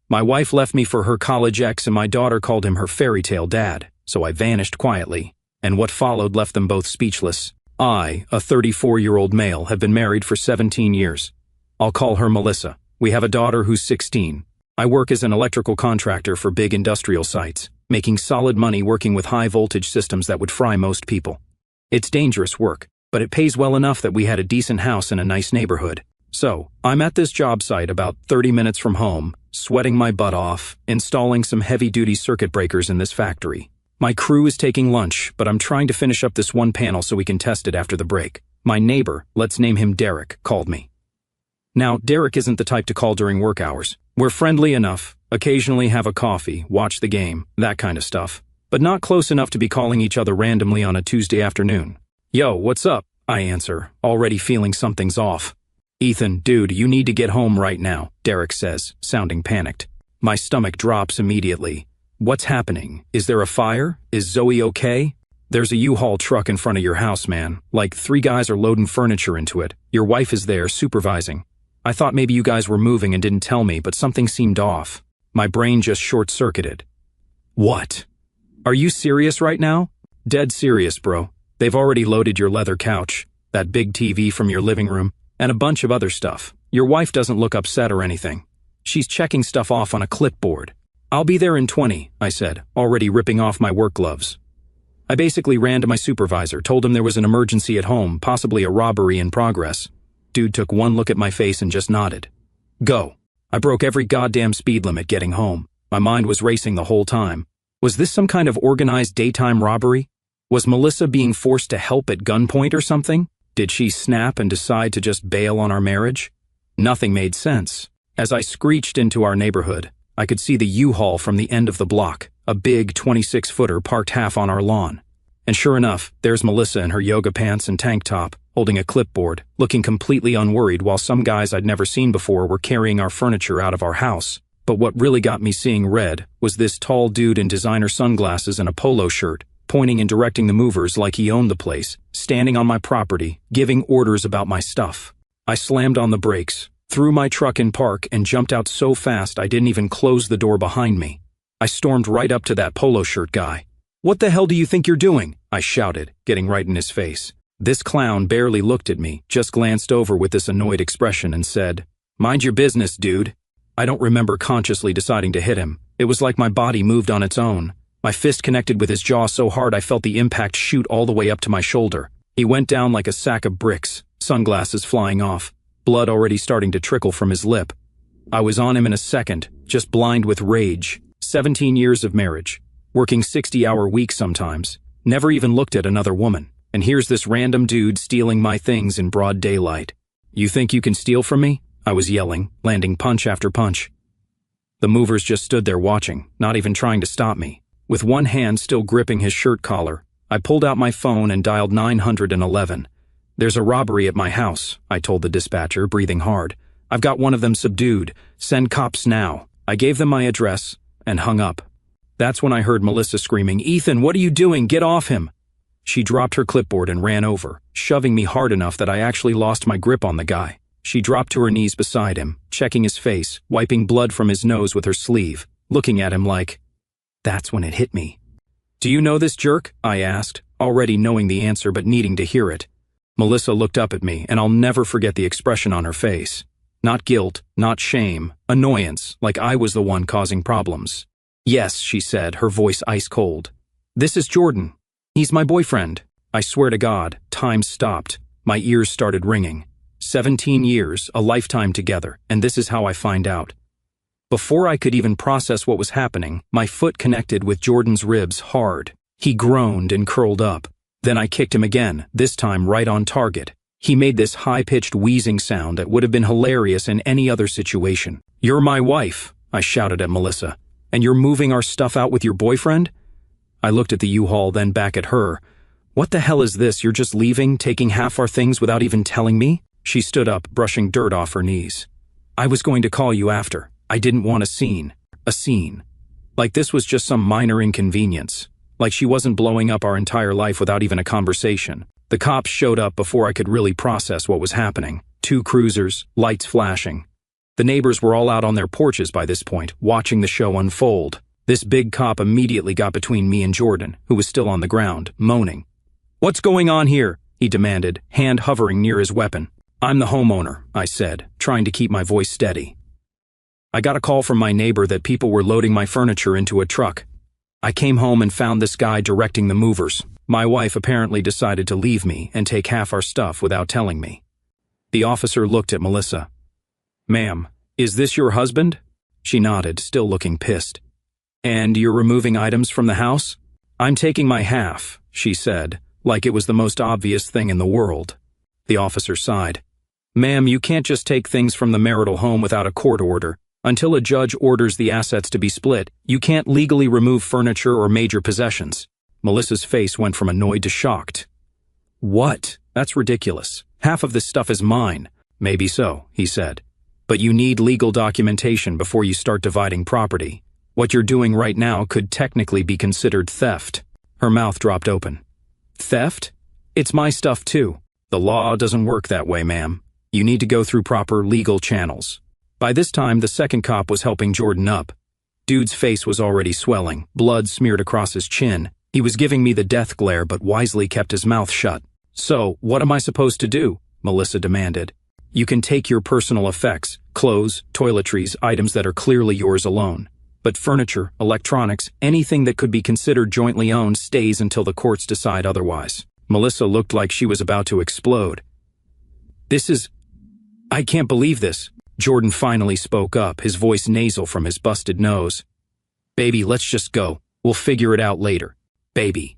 My wife left me for her college ex and my daughter called him her fairy tale dad, so I vanished quietly. And what followed left them both speechless. I, a 34-year-old male, have been married for 17 years. I'll call her Melissa. We have a daughter who's 16. I work as an electrical contractor for big industrial sites, making solid money working with high-voltage systems that would fry most people. It's dangerous work, but it pays well enough that we had a decent house in a nice neighborhood. So, I'm at this job site about 30 minutes from home, sweating my butt off, installing some heavy-duty circuit breakers in this factory. My crew is taking lunch, but I'm trying to finish up this one panel so we can test it after the break. My neighbor, let's name him Derek, called me. Now, Derek isn't the type to call during work hours. We're friendly enough, occasionally have a coffee, watch the game, that kind of stuff, but not close enough to be calling each other randomly on a Tuesday afternoon. Yo, what's up? I answer, already feeling something's off. Ethan, dude, you need to get home right now, Derek says, sounding panicked. My stomach drops immediately. What's happening? Is there a fire? Is Zoe okay? There's a U-Haul truck in front of your house, man. Like 3 guys are loading furniture into it. Your wife is there, supervising. I thought maybe you guys were moving and didn't tell me, but something seemed off. My brain just short-circuited. What? Are you serious right now? Dead serious, bro. They've already loaded your leather couch, that big TV from your living room, and a bunch of other stuff. Your wife doesn't look upset or anything. She's checking stuff off on a clipboard. I'll be there in 20, I said, already ripping off my work gloves. I basically ran to my supervisor, told him there was an emergency at home, possibly a robbery in progress. Dude took one look at my face and just nodded. Go. I broke every goddamn speed limit getting home. My mind was racing the whole time. Was this some kind of organized daytime robbery? Was Melissa being forced to help at gunpoint or something? Did she snap and decide to just bail on our marriage? Nothing made sense. As I screeched into our neighborhood, I could see the U-Haul from the end of the block, a big 26-footer parked half on our lawn. And sure enough, there's Melissa in her yoga pants and tank top, holding a clipboard, looking completely unworried while some guys I'd never seen before were carrying our furniture out of our house. But what really got me seeing red was this tall dude in designer sunglasses and a polo shirt, pointing and directing the movers like he owned the place, standing on my property, giving orders about my stuff. I slammed on the brakes, threw my truck in park, and jumped out so fast I didn't even close the door behind me. I stormed right up to that polo shirt guy. What the hell do you think you're doing? I shouted, getting right in his face. This clown barely looked at me, just glanced over with this annoyed expression and said, Mind your business, dude. I don't remember consciously deciding to hit him. It was like my body moved on its own. My fist connected with his jaw so hard I felt the impact shoot all the way up to my shoulder. He went down like a sack of bricks, sunglasses flying off, blood already starting to trickle from his lip. I was on him in a second, just blind with rage. 17 years of marriage, working 60-hour weeks sometimes, never even looked at another woman. And here's this random dude stealing my things in broad daylight. You think you can steal from me? I was yelling, landing punch after punch. The movers just stood there watching, not even trying to stop me. With one hand still gripping his shirt collar, I pulled out my phone and dialed 911. There's a robbery at my house, I told the dispatcher, breathing hard. I've got one of them subdued. Send cops now. I gave them my address and hung up. That's when I heard Melissa screaming, Ethan, what are you doing? Get off him. She dropped her clipboard and ran over, shoving me hard enough that I actually lost my grip on the guy. She dropped to her knees beside him, checking his face, wiping blood from his nose with her sleeve, looking at him like... That's when it hit me. Do you know this jerk? I asked, already knowing the answer but needing to hear it. Melissa looked up at me, and I'll never forget the expression on her face. Not guilt, not shame, annoyance, like I was the one causing problems. Yes, she said, her voice ice cold. This is Jordan. He's my boyfriend. I swear to God, time stopped. My ears started ringing. 17 years, a lifetime together, and this is how I find out. Before I could even process what was happening, my foot connected with Jordan's ribs hard. He groaned and curled up. Then I kicked him again, this time right on target. He made this high-pitched wheezing sound that would have been hilarious in any other situation. You're my wife, I shouted at Melissa. And you're moving our stuff out with your boyfriend? I looked at the U-Haul, then back at her. What the hell is this? You're just leaving, taking half our things without even telling me? She stood up, brushing dirt off her knees. I was going to call you after. I didn't want a scene. A scene. Like this was just some minor inconvenience. Like she wasn't blowing up our entire life without even a conversation. The cops showed up before I could really process what was happening. 2 cruisers, lights flashing. The neighbors were all out on their porches by this point, watching the show unfold. This big cop immediately got between me and Jordan, who was still on the ground, moaning. "What's going on here?" he demanded, hand hovering near his weapon. "I'm the homeowner," I said, trying to keep my voice steady. "I got a call from my neighbor that people were loading my furniture into a truck. I came home and found this guy directing the movers. My wife apparently decided to leave me and take half our stuff without telling me." The officer looked at Melissa. "Ma'am, is this your husband?" She nodded, still looking pissed. "And you're removing items from the house?" "I'm taking my half," she said, like it was the most obvious thing in the world. The officer sighed. "Ma'am, you can't just take things from the marital home without a court order. Until a judge orders the assets to be split, you can't legally remove furniture or major possessions." Melissa's face went from annoyed to shocked. "What? That's ridiculous. Half of this stuff is mine." "Maybe so," he said. "But you need legal documentation before you start dividing property. What you're doing right now could technically be considered theft." Her mouth dropped open. "Theft? It's my stuff too." "The law doesn't work that way, ma'am. You need to go through proper legal channels." By this time, the second cop was helping Jordan up. Dude's face was already swelling, blood smeared across his chin. He was giving me the death glare but wisely kept his mouth shut. "So, what am I supposed to do?" Melissa demanded. "You can take your personal effects, clothes, toiletries, items that are clearly yours alone. But furniture, electronics, anything that could be considered jointly owned stays until the courts decide otherwise." Melissa looked like she was about to explode. I can't believe this." Jordan finally spoke up, his voice nasal from his busted nose. "Baby, let's just go. We'll figure it out later. Baby."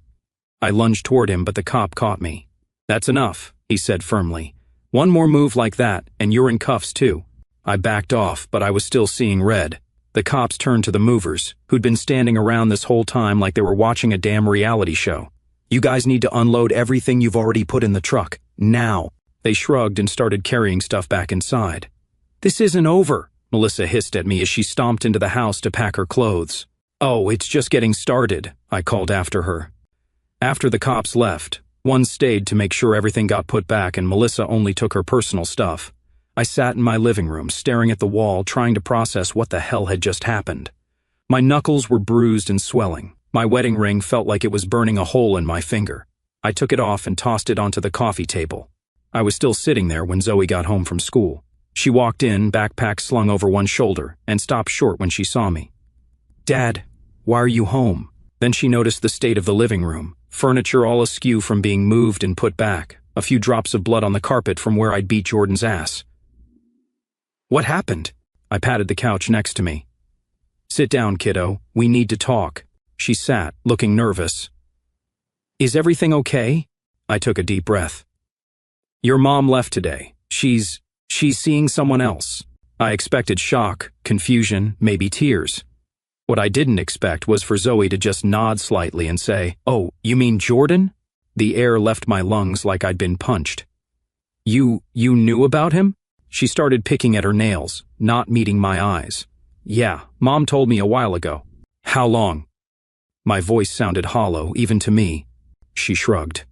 I lunged toward him, but the cop caught me. "That's enough," he said firmly. "One more move like that, and you're in cuffs too." I backed off, but I was still seeing red. The cops turned to the movers, who'd been standing around this whole time like they were watching a damn reality show. "You guys need to unload everything you've already put in the truck, now." They shrugged and started carrying stuff back inside. "This isn't over," Melissa hissed at me as she stomped into the house to pack her clothes. "Oh, it's just getting started," I called after her. After the cops left, one stayed to make sure everything got put back and Melissa only took her personal stuff. I sat in my living room, staring at the wall, trying to process what the hell had just happened. My knuckles were bruised and swelling. My wedding ring felt like it was burning a hole in my finger. I took it off and tossed it onto the coffee table. I was still sitting there when Zoe got home from school. She walked in, backpack slung over one shoulder, and stopped short when she saw me. "Dad, why are you home?" Then she noticed the state of the living room, furniture all askew from being moved and put back, a few drops of blood on the carpet from where I'd beat Jordan's ass. "What happened?" I patted the couch next to me. "Sit down, kiddo. We need to talk." She sat, looking nervous. "Is everything okay?" I took a deep breath. "Your mom left today. She's seeing someone else." I expected shock, confusion, maybe tears. What I didn't expect was for Zoe to just nod slightly and say, "Oh, you mean Jordan?" The air left my lungs like I'd been punched. You knew about him?" She started picking at her nails, not meeting my eyes. "Yeah, Mom told me a while ago." "How long?" My voice sounded hollow, even to me. She shrugged.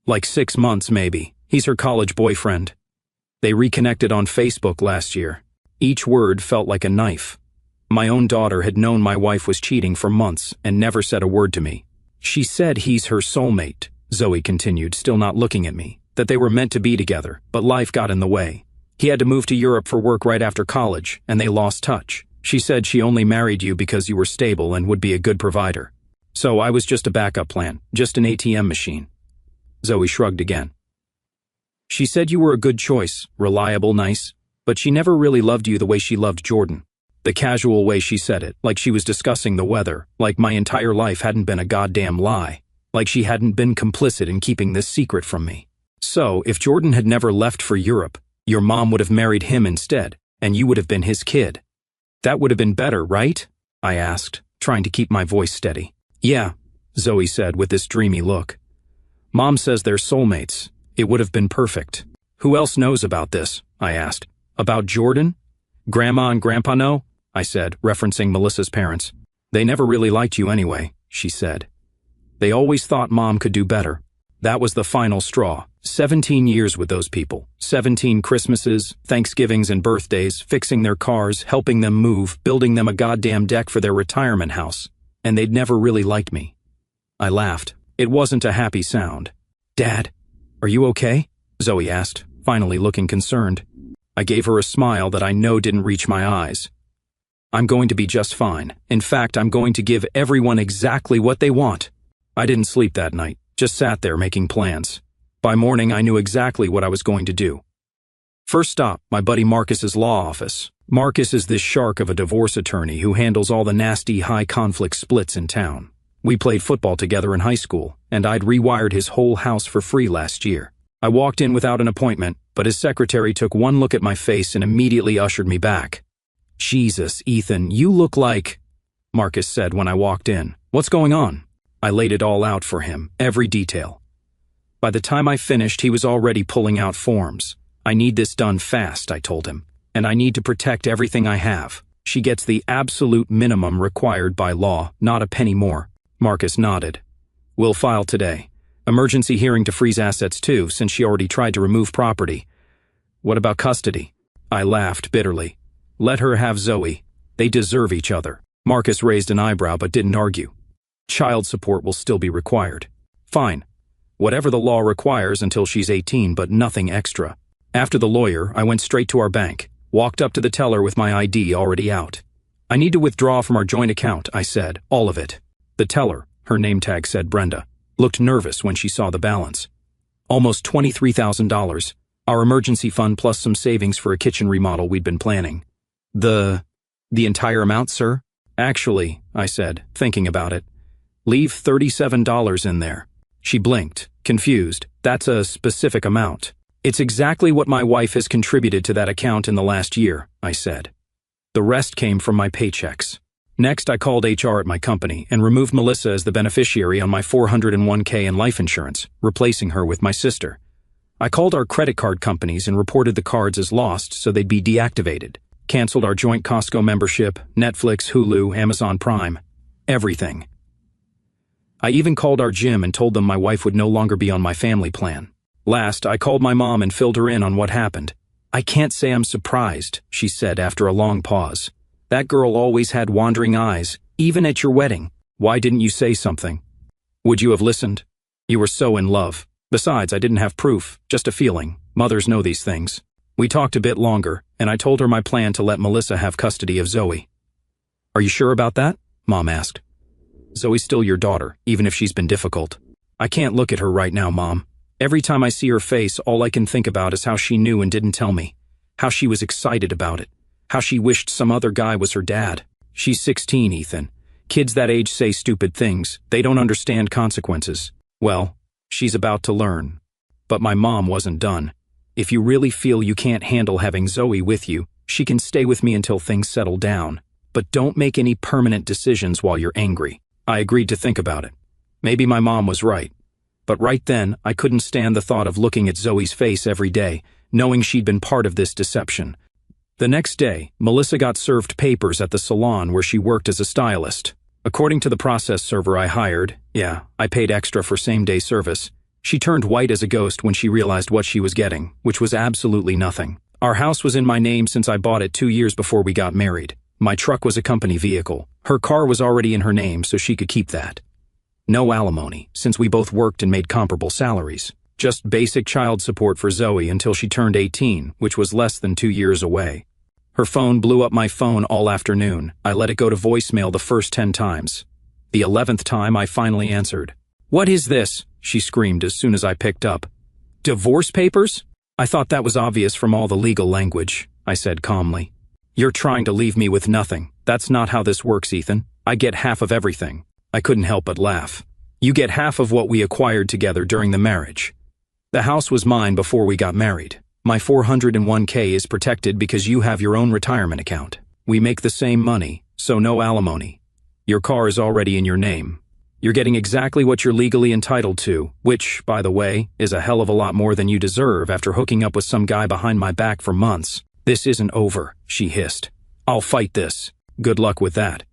"Like 6 months, maybe. He's her college boyfriend. They reconnected on Facebook last year." Each word felt like a knife. My own daughter had known my wife was cheating for months and never said a word to me. "She said he's her soulmate," Zoe continued, still not looking at me, "that they were meant to be together, but life got in the way. He had to move to Europe for work right after college, and they lost touch. She said she only married you because you were stable and would be a good provider. So I was just a backup plan, just an ATM machine." Zoe shrugged again. "She said you were a good choice, reliable, nice, but she never really loved you the way she loved Jordan." The casual way she said it, like she was discussing the weather, like my entire life hadn't been a goddamn lie, like she hadn't been complicit in keeping this secret from me. "So, if Jordan had never left for Europe, your mom would have married him instead, and you would have been his kid. That would have been better, right?" I asked, trying to keep my voice steady. "Yeah," Zoe said with this dreamy look. "Mom says they're soulmates. It would have been perfect." "Who else knows about this?" I asked. "About Jordan?" "Grandma and Grandpa know," I said, referencing Melissa's parents. "They never really liked you anyway," she said. "They always thought Mom could do better." That was the final straw. 17 years with those people. 17 Christmases, Thanksgivings and birthdays, fixing their cars, helping them move, building them a goddamn deck for their retirement house. And they'd never really liked me. I laughed. It wasn't a happy sound. "Dad, are you okay?" Zoe asked, finally looking concerned. I gave her a smile that I know didn't reach my eyes. "I'm going to be just fine. In fact, I'm going to give everyone exactly what they want." I didn't sleep that night, just sat there making plans. By morning, I knew exactly what I was going to do. First stop, my buddy Marcus's law office. Marcus is this shark of a divorce attorney who handles all the nasty high-conflict splits in town. We played football together in high school, and I'd rewired his whole house for free last year. I walked in without an appointment, but his secretary took one look at my face and immediately ushered me back. "Jesus, Ethan, you look like—" Marcus said when I walked in. "What's going on?" I laid it all out for him, every detail. By the time I finished, he was already pulling out forms. "I need this done fast," I told him, "and I need to protect everything I have. She gets the absolute minimum required by law, not a penny more." Marcus nodded. "We'll file today. Emergency hearing to freeze assets too, since she already tried to remove property." "What about custody?" I laughed bitterly. "Let her have Zoe. They deserve each other." Marcus raised an eyebrow but didn't argue. "Child support will still be required." "Fine. Whatever the law requires until she's 18, but nothing extra." After the lawyer, I went straight to our bank, walked up to the teller with my ID already out. "I need to withdraw from our joint account," I said, "all of it." The teller, her name tag said Brenda, looked nervous when she saw the balance. "Almost $23,000, our emergency fund plus some savings for a kitchen remodel we'd been planning." The entire amount, sir?" "Actually," I said, thinking about it, "leave $37 in there." She blinked, confused. "That's a specific amount." "It's exactly what my wife has contributed to that account in the last year," I said. "The rest came from my paychecks." Next, I called HR at my company and removed Melissa as the beneficiary on my 401k and life insurance, replacing her with my sister. I called our credit card companies and reported the cards as lost so they'd be deactivated. Canceled our joint Costco membership, Netflix, Hulu, Amazon Prime, everything. I even called our gym and told them my wife would no longer be on my family plan. Last, I called my mom and filled her in on what happened. "I can't say I'm surprised," she said after a long pause. "That girl always had wandering eyes, even at your wedding. Why didn't you say something? Would you have listened? You were so in love. Besides, I didn't have proof, just a feeling. Mothers know these things." We talked a bit longer, and I told her my plan to let Melissa have custody of Zoe. "Are you sure about that?" Mom asked. "Zoe's still your daughter, even if she's been difficult. I can't look at her right now, Mom. Every time I see her face, all I can think about is how she knew and didn't tell me. How she was excited about it. How she wished some other guy was her dad. She's 16, Ethan. Kids that age say stupid things. They don't understand consequences. Well, she's about to learn." But my mom wasn't done. "If you really feel you can't handle having Zoe with you, she can stay with me until things settle down. But don't make any permanent decisions while you're angry." I agreed to think about it. Maybe my mom was right. But right then, I couldn't stand the thought of looking at Zoe's face every day, knowing she'd been part of this deception. The next day, Melissa got served papers at the salon where she worked as a stylist. According to the process server I hired, I paid extra for same-day service, she turned white as a ghost when she realized what she was getting, which was absolutely nothing. Our house was in my name since I bought it 2 years before we got married. My truck was a company vehicle. Her car was already in her name, so she could keep that. No alimony, since we both worked and made comparable salaries. Just basic child support for Zoe until she turned 18, which was less than 2 years away. Her phone blew up my phone all afternoon. I let it go to voicemail the first 10 times. The 11th time, I finally answered. "What is this?" she screamed as soon as I picked up. "Divorce papers?" "I thought that was obvious from all the legal language," I said calmly. "You're trying to leave me with nothing. That's not how this works, Ethan. I get half of everything." I couldn't help but laugh. "You get half of what we acquired together during the marriage. The house was mine before we got married. My 401k is protected because you have your own retirement account. We make the same money, so no alimony. Your car is already in your name. You're getting exactly what you're legally entitled to, which, by the way, is a hell of a lot more than you deserve after hooking up with some guy behind my back for months. This isn't over," she hissed. "I'll fight this. Good luck with that.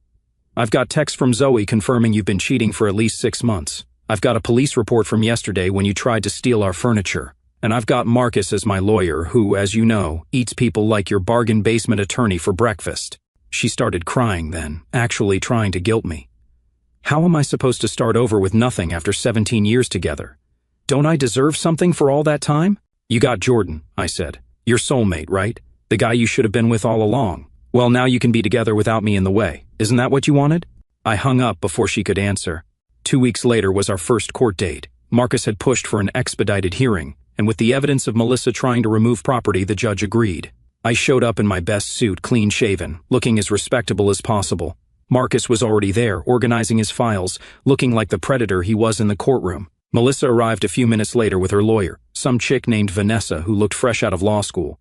I've got text from Zoe confirming you've been cheating for at least 6 months. I've got a police report from yesterday when you tried to steal our furniture. And I've got Marcus as my lawyer who, as you know, eats people like your bargain basement attorney for breakfast." She started crying then, actually trying to guilt me. How am I supposed to start over with nothing after 17 years together? Don't I deserve something for all that time? "You got Jordan," I said. "Your soulmate, right? The guy you should have been with all along. Well, now you can be together without me in the way. Isn't that what you wanted?" I hung up before she could answer. 2 weeks later was our first court date. Marcus had pushed for an expedited hearing, and with the evidence of Melissa trying to remove property, the judge agreed. I showed up in my best suit, clean-shaven, looking as respectable as possible. Marcus was already there, organizing his files, looking like the predator he was in the courtroom. Melissa arrived a few minutes later with her lawyer, some chick named Vanessa who looked fresh out of law school.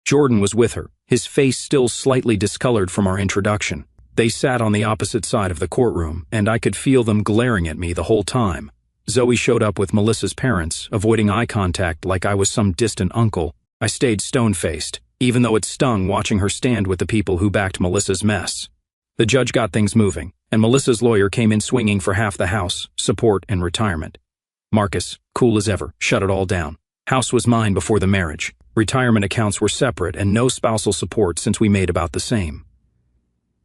Jordan was with her, his face still slightly discolored from our introduction. They sat on the opposite side of the courtroom, and I could feel them glaring at me the whole time. Zoe showed up with Melissa's parents, avoiding eye contact like I was some distant uncle. I stayed stone-faced, even though it stung watching her stand with the people who backed Melissa's mess. The judge got things moving, and Melissa's lawyer came in swinging for half the house, support, and retirement. Marcus, cool as ever, shut it all down. House was mine before the marriage. Retirement accounts were separate and no spousal support since we made about the same.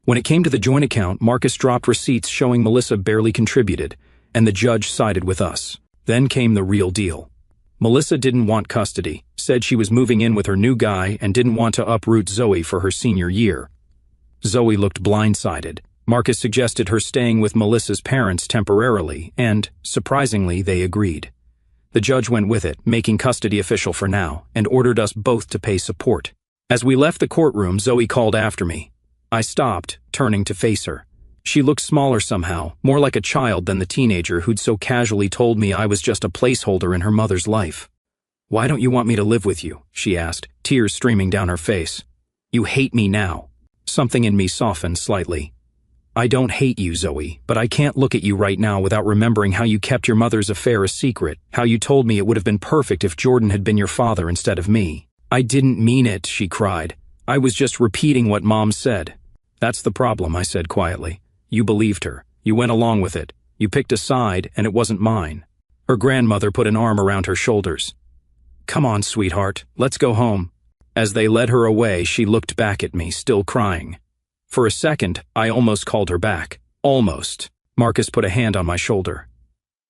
When it came to the joint account, Marcus dropped receipts showing Melissa barely contributed, and the judge sided with us. Then came the real deal. Melissa didn't want custody, said she was moving in with her new guy and didn't want to uproot Zoe for her senior year. Zoe looked blindsided. Marcus suggested her staying with Melissa's parents temporarily, and, surprisingly, they agreed. The judge went with it, making custody official for now, and ordered us both to pay support. As we left the courtroom, Zoe called after me. I stopped, turning to face her. She looked smaller somehow, more like a child than the teenager who'd so casually told me I was just a placeholder in her mother's life. "Why don't you want me to live with you?" she asked, tears streaming down her face. "You hate me now." Something in me softened slightly. "I don't hate you, Zoe, but I can't look at you right now without remembering how you kept your mother's affair a secret, how you told me it would have been perfect if Jordan had been your father instead of me." "I didn't mean it," she cried. "I was just repeating what Mom said." "That's the problem," I said quietly. "You believed her. You went along with it. You picked a side, and it wasn't mine." Her grandmother put an arm around her shoulders. "Come on, sweetheart, let's go home." As they led her away, she looked back at me, still crying. For a second, I almost called her back. Almost. Marcus put a hand on my shoulder.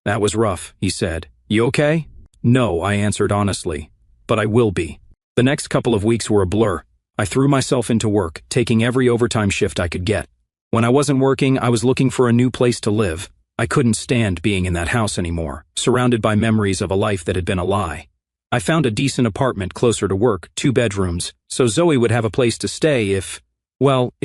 "That was rough," he said. "You okay?" "No," I answered honestly. "But I will be." The next couple of weeks were a blur. I threw myself into work, taking every overtime shift I could get. When I wasn't working, I was looking for a new place to live. I couldn't stand being in that house anymore, surrounded by memories of a life that had been a lie. I found a decent apartment closer to work, 2 bedrooms, so Zoe would have a place to stay if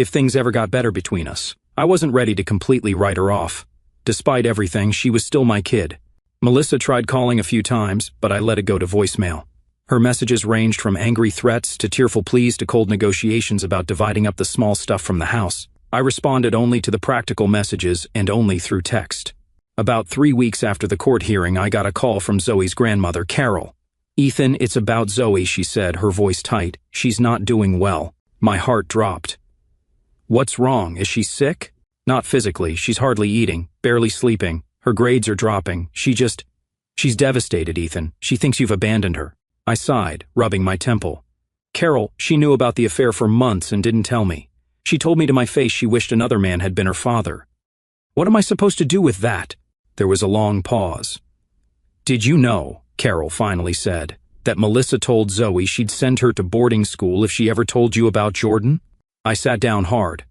things ever got better between us. I wasn't ready to completely write her off. Despite everything, she was still my kid. Melissa tried calling a few times, but I let it go to voicemail. Her messages ranged from angry threats to tearful pleas to cold negotiations about dividing up the small stuff from the house. I responded only to the practical messages and only through text. About 3 weeks after the court hearing, I got a call from Zoe's grandmother, Carol. "Ethan, it's about Zoe," she said, her voice tight. "She's not doing well." My heart dropped. "What's wrong? Is she sick?" "Not physically. She's hardly eating, barely sleeping. Her grades are dropping. She's devastated, Ethan. She thinks you've abandoned her." I sighed, rubbing my temple. "Carol, she knew about the affair for months and didn't tell me. She told me to my face she wished another man had been her father." "What am I supposed to do with that?" There was a long pause. "Did you know," Carol finally said, "that Melissa told Zoe she'd send her to boarding school if she ever told you about Jordan?" I sat down hard.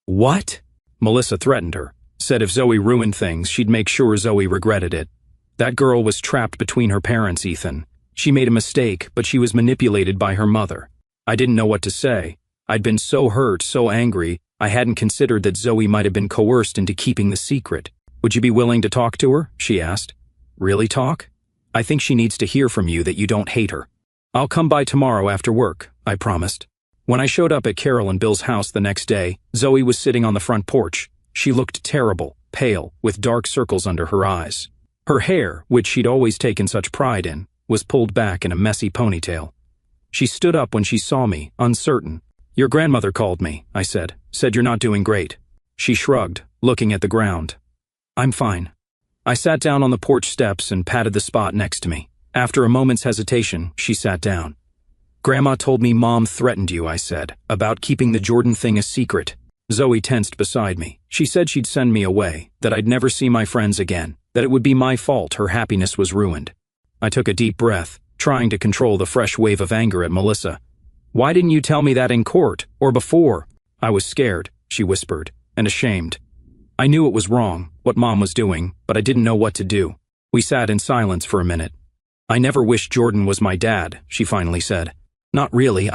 "What?" Melissa threatened her, said if Zoe ruined things, she'd make sure Zoe regretted it. That girl was trapped between her parents, Ethan. She made a mistake, but she was manipulated by her mother. I didn't know what to say. I'd been so hurt, so angry, I hadn't considered that Zoe might have been coerced into keeping the secret. "Would you be willing to talk to her?" she asked. "Really talk? I think she needs to hear from you that you don't hate her." "I'll come by tomorrow after work," I promised. When I showed up at Carol and Bill's house the next day, Zoe was sitting on the front porch. She looked terrible, pale, with dark circles under her eyes. Her hair, which she'd always taken such pride in, was pulled back in a messy ponytail. She stood up when she saw me, uncertain. "Your grandmother called me," I said. "Said you're not doing great." She shrugged, looking at the ground. "I'm fine." I sat down on the porch steps and patted the spot next to me. After a moment's hesitation, she sat down. Grandma told me Mom threatened you, I said, about keeping the Jordan thing a secret. Zoe tensed beside me. She said she'd send me away, that I'd never see my friends again, that it would be my fault her happiness was ruined. I took a deep breath, trying to control the fresh wave of anger at Melissa. Why didn't you tell me that in court, or before? I was scared, she whispered, and ashamed. I knew it was wrong, what Mom was doing, but I didn't know what to do. We sat in silence for a minute. I never wished Jordan was my dad, she finally said. Not really,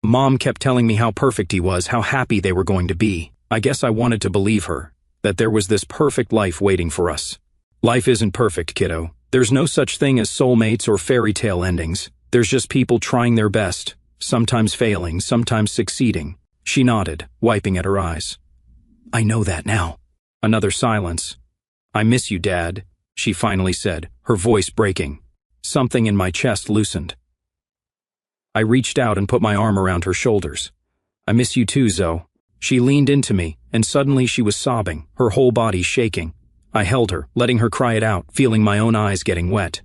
Mom kept telling me how perfect he was, how happy they were going to be. I guess I wanted to believe her, that there was this perfect life waiting for us. Life isn't perfect, kiddo. There's no such thing as soulmates or fairy tale endings. There's just people trying their best, sometimes failing, sometimes succeeding. She nodded, wiping at her eyes. I know that now. Another silence. I miss you, Dad, she finally said, her voice breaking. Something in my chest loosened. I reached out and put my arm around her shoulders. I miss you too, Zoe. She leaned into me, and suddenly she was sobbing, her whole body shaking. I held her, letting her cry it out, feeling my own eyes getting wet.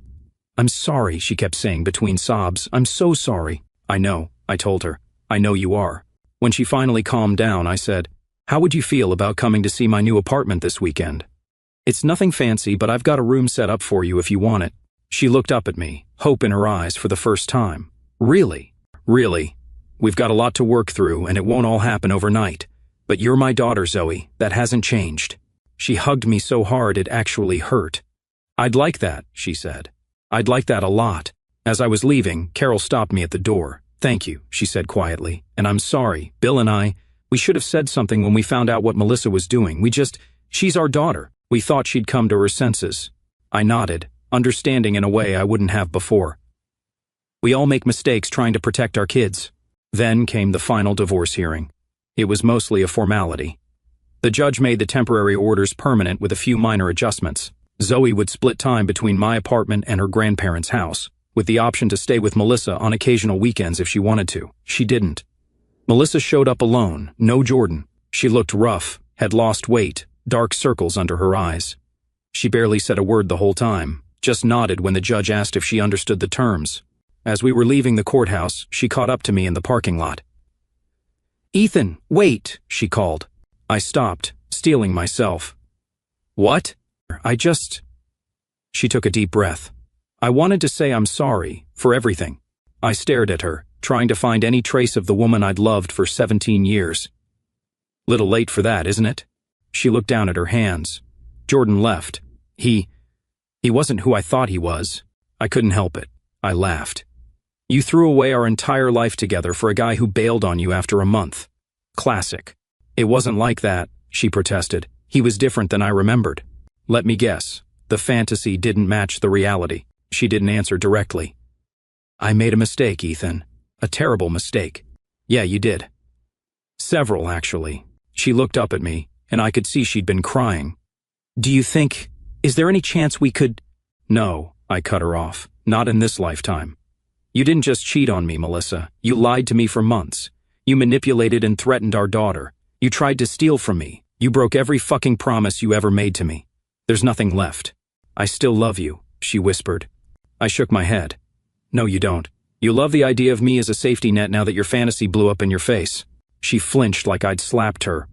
I'm sorry, she kept saying between sobs. I'm so sorry. I know, I told her. I know you are. When she finally calmed down, I said, how would you feel about coming to see my new apartment this weekend? It's nothing fancy, but I've got a room set up for you if you want it. She looked up at me, hope in her eyes for the first time. Really? Really? We've got a lot to work through, and it won't all happen overnight. But you're my daughter, Zoe. That hasn't changed. She hugged me so hard it actually hurt. I'd like that, she said. I'd like that a lot. As I was leaving, Carol stopped me at the door. Thank you, she said quietly. And I'm sorry, Bill and we should have said something when we found out what Melissa was doing. She's our daughter. We thought she'd come to her senses. I nodded, understanding in a way I wouldn't have before. We all make mistakes trying to protect our kids. Then came the final divorce hearing. It was mostly a formality. The judge made the temporary orders permanent with a few minor adjustments. Zoe would split time between my apartment and her grandparents' house, with the option to stay with Melissa on occasional weekends if she wanted to. She didn't. Melissa showed up alone, no Jordan. She looked rough, had lost weight, dark circles under her eyes. She barely said a word the whole time, just nodded when the judge asked if she understood the terms. As we were leaving the courthouse, she caught up to me in the parking lot. Ethan, wait, she called. I stopped, steeling myself. What? She took a deep breath. I wanted to say I'm sorry, for everything. I stared at her, trying to find any trace of the woman I'd loved for 17 years. Little late for that, isn't it? She looked down at her hands. Jordan left. He wasn't who I thought he was. I couldn't help it. I laughed. You threw away our entire life together for a guy who bailed on you after a month. Classic. It wasn't like that, she protested. He was different than I remembered. Let me guess. The fantasy didn't match the reality. She didn't answer directly. I made a mistake, Ethan. A terrible mistake. Yeah, you did. Several, actually. She looked up at me, and I could see she'd been crying. Is there any chance we could… No, I cut her off. Not in this lifetime. You didn't just cheat on me, Melissa. You lied to me for months. You manipulated and threatened our daughter. You tried to steal from me. You broke every fucking promise you ever made to me. There's nothing left. I still love you, she whispered. I shook my head. No, you don't. You love the idea of me as a safety net now that your fantasy blew up in your face. She flinched like I'd slapped her.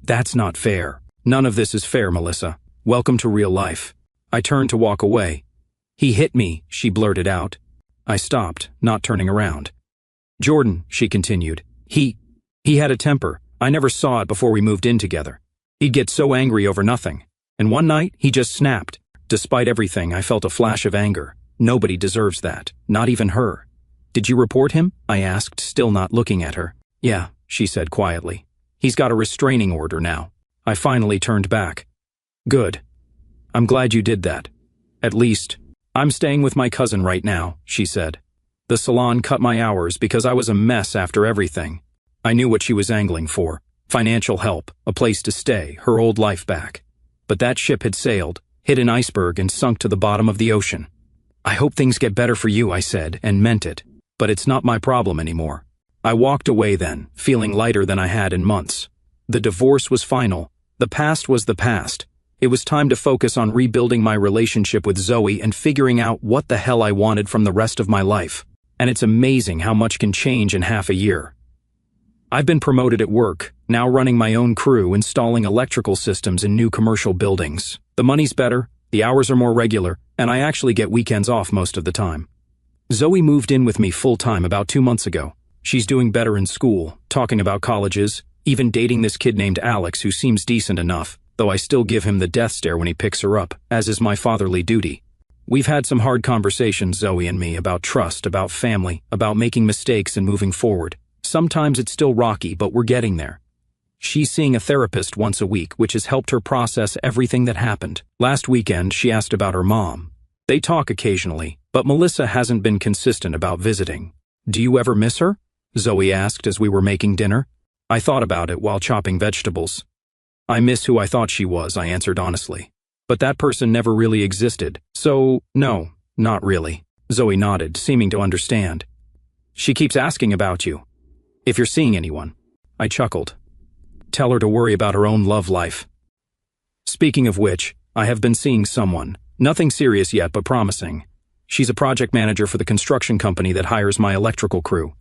That's not fair. None of this is fair, Melissa. Welcome to real life. I turned to walk away. He hit me, she blurted out. I stopped, not turning around. Jordan, she continued. He had a temper. I never saw it before we moved in together. He'd get so angry over nothing. And one night, he just snapped. Despite everything, I felt a flash of anger. Nobody deserves that. Not even her. Did you report him? I asked, still not looking at her. Yeah, she said quietly. He's got a restraining order now. I finally turned back. Good. I'm glad you did that. At least, I'm staying with my cousin right now, she said. The salon cut my hours because I was a mess after everything. I knew what she was angling for. Financial help, a place to stay, her old life back. But that ship had sailed, hit an iceberg, and sunk to the bottom of the ocean. I hope things get better for you, I said, and meant it. But it's not my problem anymore. I walked away then, feeling lighter than I had in months. The divorce was final. The past was the past. It was time to focus on rebuilding my relationship with Zoe and figuring out what the hell I wanted from the rest of my life. And it's amazing how much can change in half a year. I've been promoted at work, now running my own crew installing electrical systems in new commercial buildings. The money's better, the hours are more regular, and I actually get weekends off most of the time. Zoe moved in with me full-time about 2 months ago. She's doing better in school, talking about colleges, even dating this kid named Alex who seems decent enough, though I still give him the death stare when he picks her up, as is my fatherly duty. We've had some hard conversations, Zoe and me, about trust, about family, about making mistakes and moving forward. Sometimes it's still rocky, but we're getting there. She's seeing a therapist once a week, which has helped her process everything that happened. Last weekend, she asked about her mom. They talk occasionally, but Melissa hasn't been consistent about visiting. "Do you ever miss her?" Zoe asked as we were making dinner. I thought about it while chopping vegetables. "I miss who I thought she was," I answered honestly. "But that person never really existed, so no, not really." Zoe nodded, seeming to understand. "She keeps asking about you. If you're seeing anyone." I chuckled. "Tell her to worry about her own love life." Speaking of which, I have been seeing someone. Nothing serious yet, but promising. She's a project manager for the construction company that hires my electrical crew.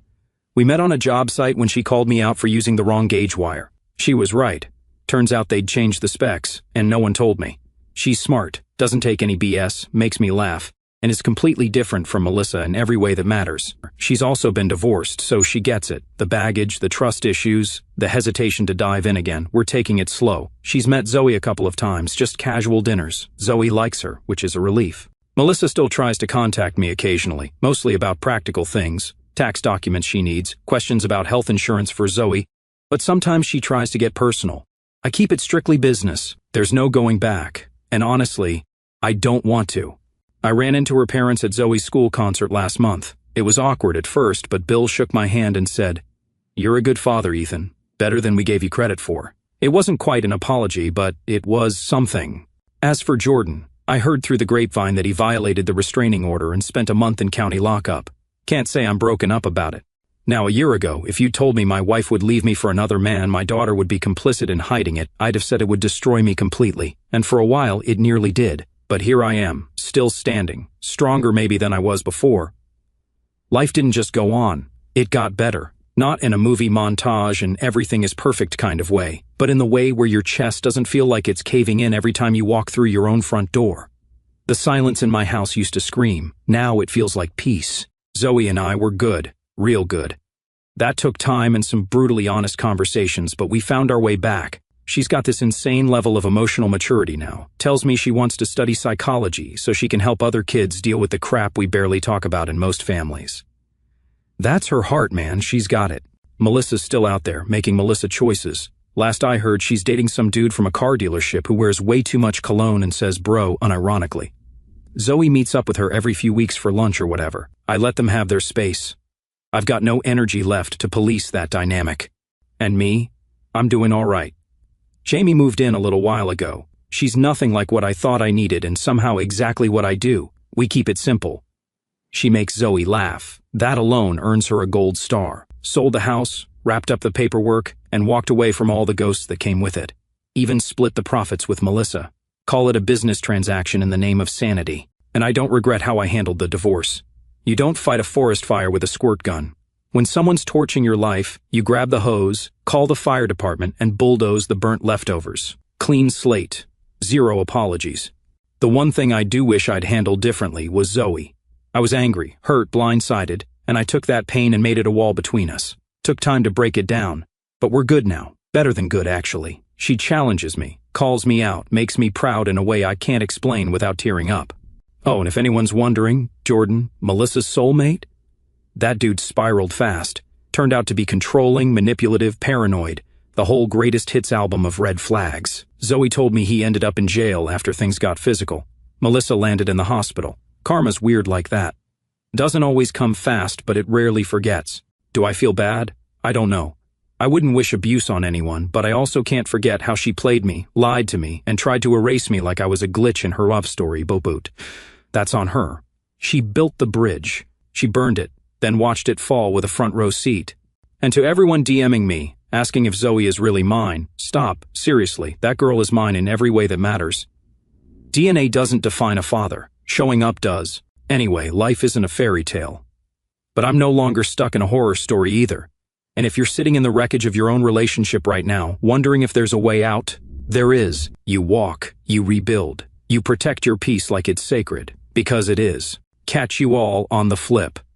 We met on a job site when she called me out for using the wrong gauge wire. She was right. Turns out they'd changed the specs, and no one told me. She's smart, doesn't take any BS, makes me laugh, and is completely different from Melissa in every way that matters. She's also been divorced, so she gets it. The baggage, the trust issues, the hesitation to dive in again. We're taking it slow. She's met Zoe a couple of times, just casual dinners. Zoe likes her, which is a relief. Melissa still tries to contact me occasionally, mostly about practical things, tax documents she needs, questions about health insurance for Zoe, but sometimes she tries to get personal. I keep it strictly business. There's no going back. And honestly, I don't want to. I ran into her parents at Zoe's school concert last month. It was awkward at first, but Bill shook my hand and said, "You're a good father, Ethan. Better than we gave you credit for." It wasn't quite an apology, but it was something. As for Jordan, I heard through the grapevine that he violated the restraining order and spent a month in county lockup. Can't say I'm broken up about it. Now, a year ago, if you told me my wife would leave me for another man, my daughter would be complicit in hiding it, I'd have said it would destroy me completely. And for a while, it nearly did. But here I am, still standing, stronger maybe than I was before. Life didn't just go on, it got better. Not in a movie montage and everything is perfect kind of way, but in the way where your chest doesn't feel like it's caving in every time you walk through your own front door. The silence in my house used to scream. Now it feels like peace. Zoe and I were good, real good. That took time and some brutally honest conversations, but we found our way back. She's got this insane level of emotional maturity now. Tells me she wants to study psychology so she can help other kids deal with the crap we barely talk about in most families. That's her heart, man. She's got it. Melissa's still out there, making Melissa choices. Last I heard, she's dating some dude from a car dealership who wears way too much cologne and says bro unironically. Zoe meets up with her every few weeks for lunch or whatever. I let them have their space. I've got no energy left to police that dynamic. And me? I'm doing all right. Jamie moved in a little while ago. She's nothing like what I thought I needed and somehow exactly what I do. We keep it simple. She makes Zoe laugh. That alone earns her a gold star. Sold the house, wrapped up the paperwork, and walked away from all the ghosts that came with it. Even split the profits with Melissa. Call it a business transaction in the name of sanity. And I don't regret how I handled the divorce. You don't fight a forest fire with a squirt gun. When someone's torching your life, you grab the hose, call the fire department, and bulldoze the burnt leftovers. Clean slate. Zero apologies. The one thing I do wish I'd handled differently was Zoe. I was angry, hurt, blindsided, and I took that pain and made it a wall between us. Took time to break it down. But we're good now. Better than good, actually. She challenges me, calls me out, makes me proud in a way I can't explain without tearing up. Oh, and if anyone's wondering, Jordan, Melissa's soulmate? That dude spiraled fast. Turned out to be controlling, manipulative, paranoid. The whole greatest hits album of red flags. Zoe told me he ended up in jail after things got physical. Melissa landed in the hospital. Karma's weird like that. Doesn't always come fast, but it rarely forgets. Do I feel bad? I don't know. I wouldn't wish abuse on anyone, but I also can't forget how she played me, lied to me, and tried to erase me like I was a glitch in her love story, Boboot. That's on her. She built the bridge. She burned it, then watched it fall with a front row seat. And to everyone DMing me, asking if Zoe is really mine. Stop, seriously, that girl is mine in every way that matters. DNA doesn't define a father. Showing up does. Anyway, life isn't a fairy tale. But I'm no longer stuck in a horror story either. And if you're sitting in the wreckage of your own relationship right now, wondering if there's a way out, there is. You walk, you rebuild, you protect your peace like it's sacred, because it is. Catch you all on the flip.